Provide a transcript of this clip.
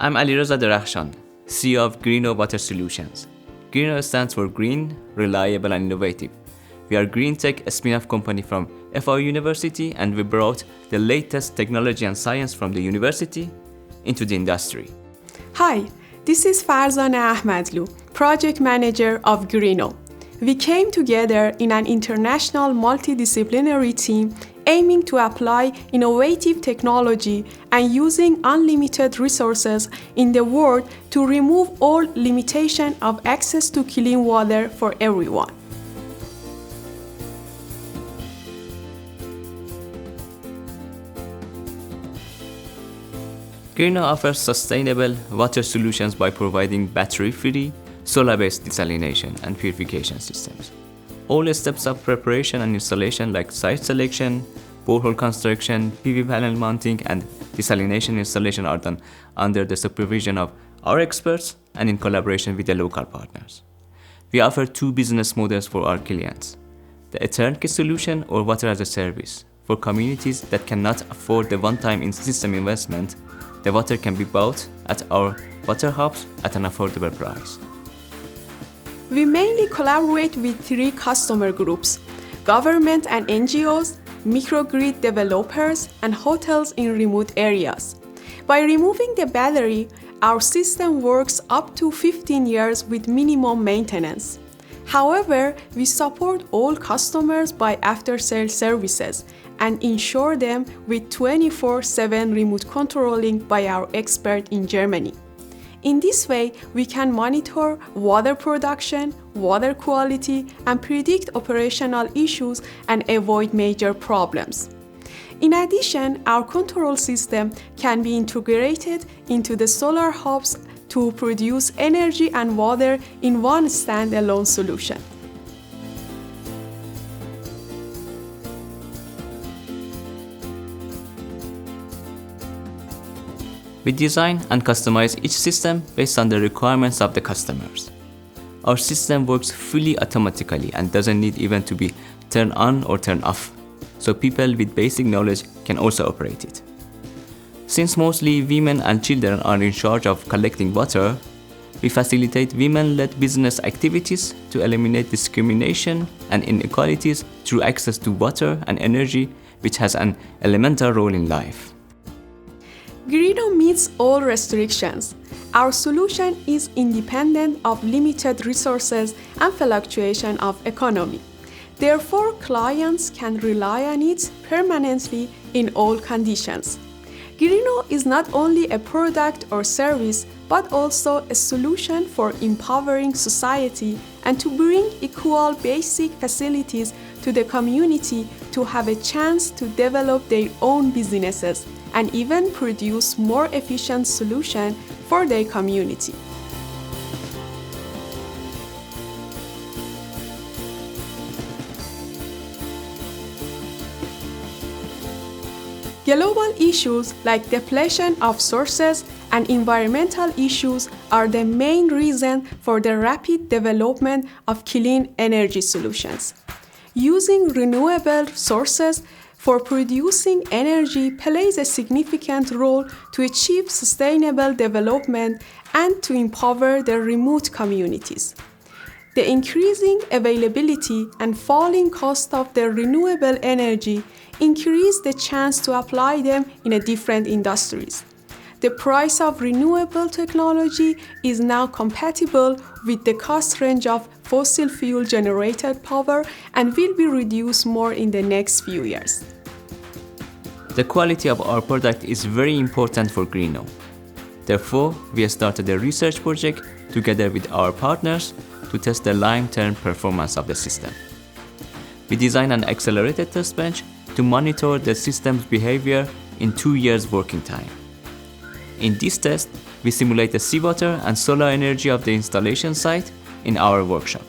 I'm Alireza Darakhshan, CEO of Greeno Water Solutions. Greeno stands for Green, Reliable and Innovative. We are green tech, a spin-off company from FAO University, and we brought the latest technology and science from the university into the industry. Hi, this is Farzaneh Ahmadlu, Project Manager of Greeno. We came together in an international multidisciplinary team aiming to apply innovative technology and using unlimited resources in the world to remove all limitation of access to clean water for everyone. Greeno offers sustainable water solutions by providing battery-free, solar-based desalination and purification systems. All steps of preparation and installation like site selection, borehole construction, PV panel mounting, and desalination installation are done under the supervision of our experts and in collaboration with the local partners. We offer two business models for our clients: the turnkey solution or water as a service. For communities that cannot afford the one-time system investment, the water can be bought at our water hubs at an affordable price. We mainly collaborate with three customer groups: government and NGOs, microgrid developers, and hotels in remote areas. By removing the battery, our system works up to 15 years with minimum maintenance. However, we support all customers by after-sale services and ensure them with 24/7 remote controlling by our expert in Germany. In this way, we can monitor water production, water quality, and predict operational issues and avoid major problems. In addition, our control system can be integrated into the solar hubs to produce energy and water in one standalone solution. We design and customize each system based on the requirements of the customers. Our system works fully automatically and doesn't need even to be turned on or turned off, so people with basic knowledge can also operate it. Since mostly women and children are in charge of collecting water, we facilitate women-led business activities to eliminate discrimination and inequalities through access to water and energy, which has an elemental role in life. Greeno meets all restrictions. Our solution is independent of limited resources and fluctuation of economy. Therefore, clients can rely on it permanently in all conditions. Greeno is not only a product or service, but also a solution for empowering society and to bring equal basic facilities to the community to have a chance to develop their own businesses and even produce more efficient solutions for their community. Global issues like depletion of sources and environmental issues are the main reason for the rapid development of clean energy solutions. Using renewable sources for producing energy plays a significant role to achieve sustainable development and to empower the remote communities. The increasing availability and falling cost of the renewable energy increase the chance to apply them in different industries. The price of renewable technology is now compatible with the cost range of fossil fuel generated power and will be reduced more in the next few years. The quality of our product is very important for Greeno. Therefore, we started a research project together with our partners to test the long-term performance of the system. We designed an accelerated test bench to monitor the system's behavior in 2 years working time. In this test, we simulate the seawater and solar energy of the installation site in our workshop.